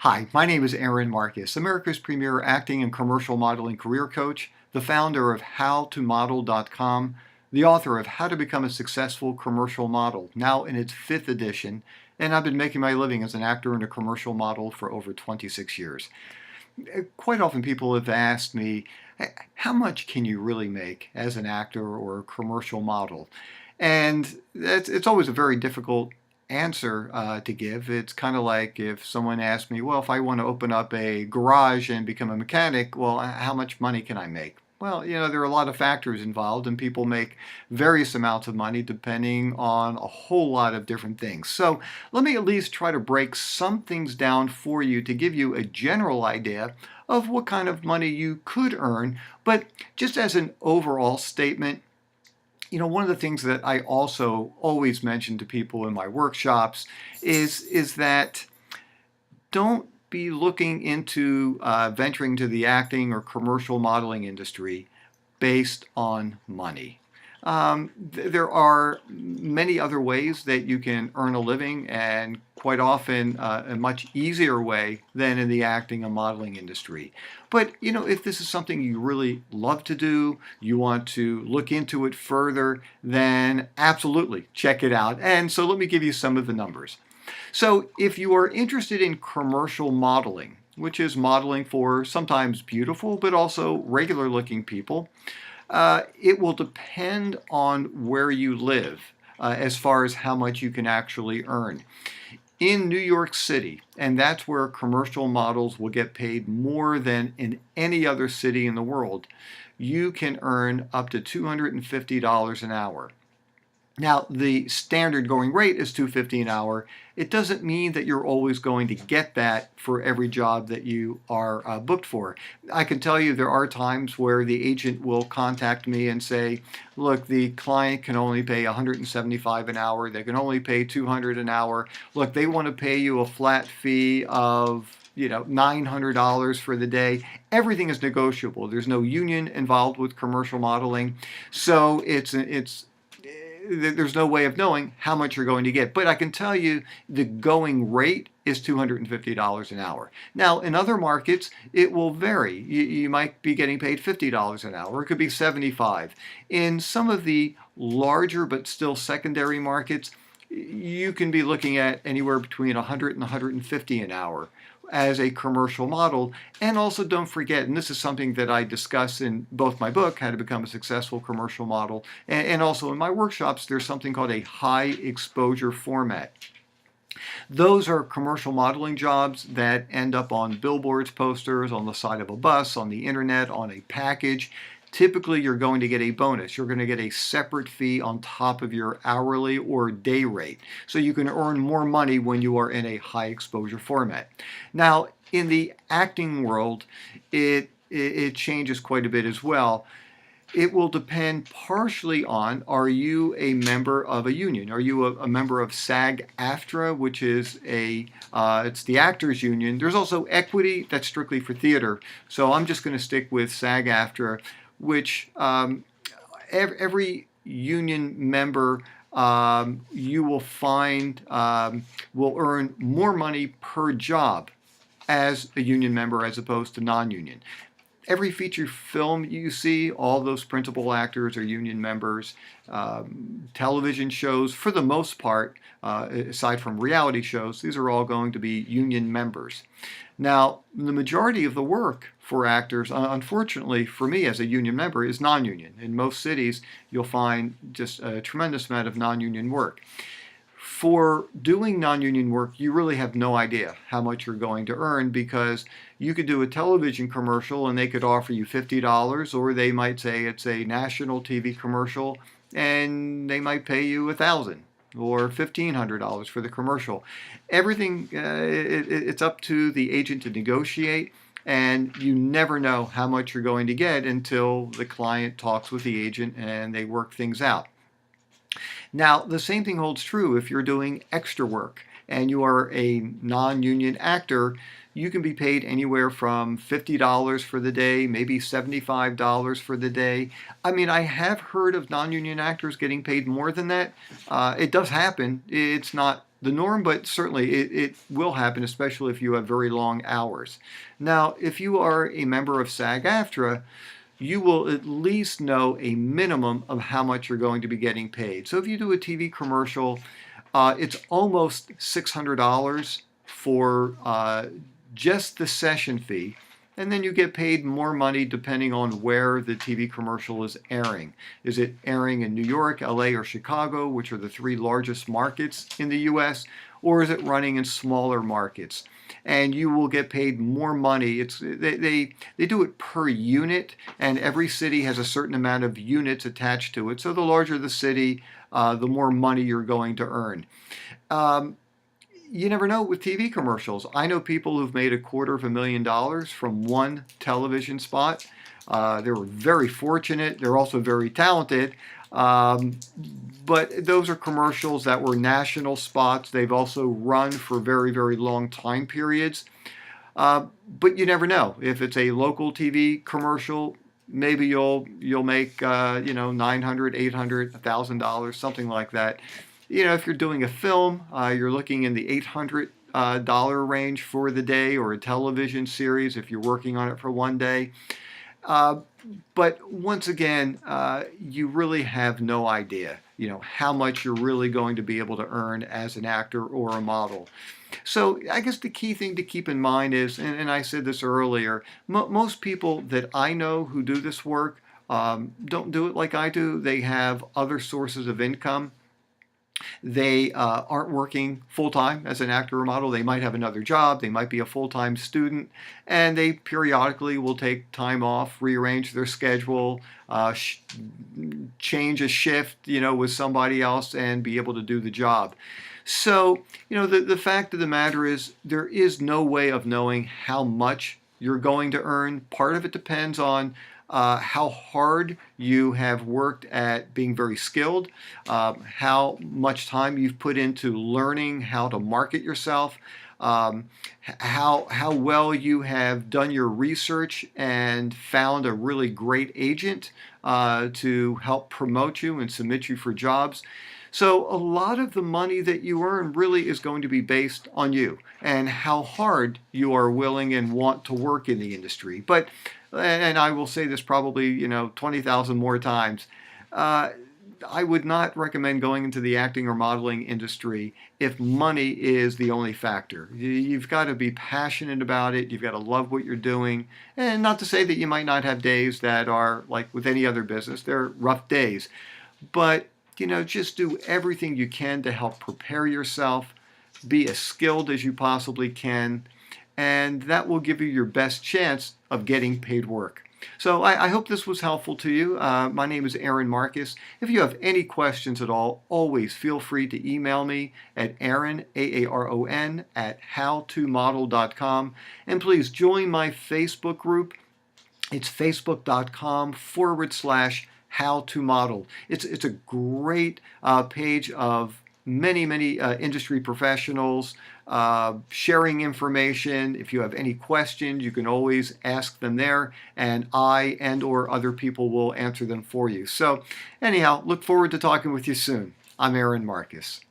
Hi, my name is Aaron Marcus, America's premier acting and commercial modeling career coach, the founder of HowToModel.com, the author of How to Become a Successful Commercial Model, now in its 5th edition, and I've been making my living as an actor and a commercial model for over 26 years. Quite often people have asked me, how much can you really make as an actor or a commercial model? And it's always a very difficult answer to give. It's kind of like if someone asked me, well, if I want to open up a garage and become a mechanic, well, how much money can I make? Well, there are a lot of factors involved, and people make various amounts of money depending on a whole lot of different things. So let me at least try to break some things down for you to give you a general idea of what kind of money you could earn. But just as an overall statement, one of the things that I also always mention to people in my workshops is that don't be looking into venturing to the acting or commercial modeling industry based on money. There are many other ways that you can earn a living, and quite often a much easier way than in the acting and modeling industry. But if this is something you really love to do, you want to look into it further, then absolutely check it out. And so let me give you some of the numbers. So if you are interested in commercial modeling, which is modeling for sometimes beautiful but also regular looking people, it will depend on where you live as far as how much you can actually earn. In New York City, and that's where commercial models will get paid more than in any other city in the world, you can earn up to $250 an hour. Now, the standard going rate is $250 an hour. It doesn't mean that you're always going to get that for every job that you are booked for. I can tell you there are times where the agent will contact me and say, look, the client can only pay $175 an hour. They can only pay $200 an hour. Look, they want to pay you a flat fee of $900 for the day. Everything is negotiable. There's no union involved with commercial modeling. So there's no way of knowing how much you're going to get. But I can tell you the going rate is $250 an hour. Now, in other markets, it will vary. You might be getting paid $50 an hour. It could be $75. In some of the larger but still secondary markets, you can be looking at anywhere between $100 and $150 an hour as a commercial model. And also don't forget, and this is something that I discuss in both my book, How to Become a Successful Commercial Model, and also in my workshops, there's something called a high exposure format. Those are commercial modeling jobs that end up on billboards, posters, on the side of a bus, on the internet, on a package. Typically, you're going to get a bonus. You're going to get a separate fee on top of your hourly or day rate. So you can earn more money when you are in a high exposure format. Now, in the acting world, it changes quite a bit as well. It will depend partially on, are you a member of a union? Are you a member of SAG-AFTRA, which is it's the actors union. There's also equity, that's strictly for theater. So I'm just going to stick with SAG-AFTRA, which every union member you will find will earn more money per job as a union member as opposed to non-union. Every feature film you see, all those principal actors are union members. Television shows, for the most part, aside from reality shows, these are all going to be union members. Now, the majority of the work for actors, unfortunately for me as a union member, is non-union. In most cities, you'll find just a tremendous amount of non-union work. For doing non-union work, you really have no idea how much you're going to earn, because you could do a television commercial and they could offer you $50, or they might say it's a national TV commercial and they might pay you $1,000 or $1,500 for the commercial. Everything, it's up to the agent to negotiate, and you never know how much you're going to get until the client talks with the agent and they work things out. Now, the same thing holds true if you're doing extra work and you are a non-union actor. You can be paid anywhere from $50 for the day, maybe $75 for the day. I mean, I have heard of non-union actors getting paid more than that. It does happen. It's not the norm, but certainly it will happen, especially if you have very long hours. Now, if you are a member of SAG-AFTRA, you will at least know a minimum of how much you're going to be getting paid. So if you do a TV commercial, it's almost $600 for just the session fee. And then you get paid more money depending on where the TV commercial is airing. Is it airing in New York, LA, or Chicago, which are the three largest markets in the US, or is it running in smaller markets? And you will get paid more money. They do it per unit, and every city has a certain amount of units attached to it. So the larger the city, the more money you're going to earn. You never know with TV commercials. I know people who've made $250,000 from one television spot. They were very fortunate. They're also very talented. But those are commercials that were national spots. They've also run for very, very long time periods. But you never know. If it's a local TV commercial, maybe you'll make $900, $800, $1,000, something like that. If you're doing a film, you're looking in the $800 range for the day, or a television series if you're working on it for one day. But once again, you really have no idea, how much you're really going to be able to earn as an actor or a model. So I guess the key thing to keep in mind is, and I said this earlier, most people that I know who do this work don't do it like I do. They have other sources of income. They aren't working full-time as an actor or model. They might have another job. They might be a full-time student, and they periodically will take time off, rearrange their schedule, change a shift, with somebody else, and be able to do the job. So, the fact of the matter is there is no way of knowing how much you're going to earn. Part of it depends on how hard you have worked at being very skilled, how much time you've put into learning how to market yourself, how well you have done your research and found a really great agent to help promote you and submit you for jobs. So a lot of the money that you earn really is going to be based on you and how hard you are willing and want to work in the industry. But, and I will say this probably 20,000 more times, I would not recommend going into the acting or modeling industry if money is the only factor. You've got to be passionate about it. You've got to love what you're doing. And not to say that you might not have days that are like with any other business. They're rough days. But just do everything you can to help prepare yourself, be as skilled as you possibly can, and that will give you your best chance of getting paid work. So I hope this was helpful to you. My name is Aaron Marcus. If you have any questions at all, always feel free to email me at Aaron, Aaron, at howtomodel.com. And please join my Facebook group. It's facebook.com/howtomodel. It's a great page of many industry professionals sharing information. If you have any questions, you can always ask them there, and I or other people will answer them for you. So anyhow, look forward to talking with you soon. I'm Aaron Marcus.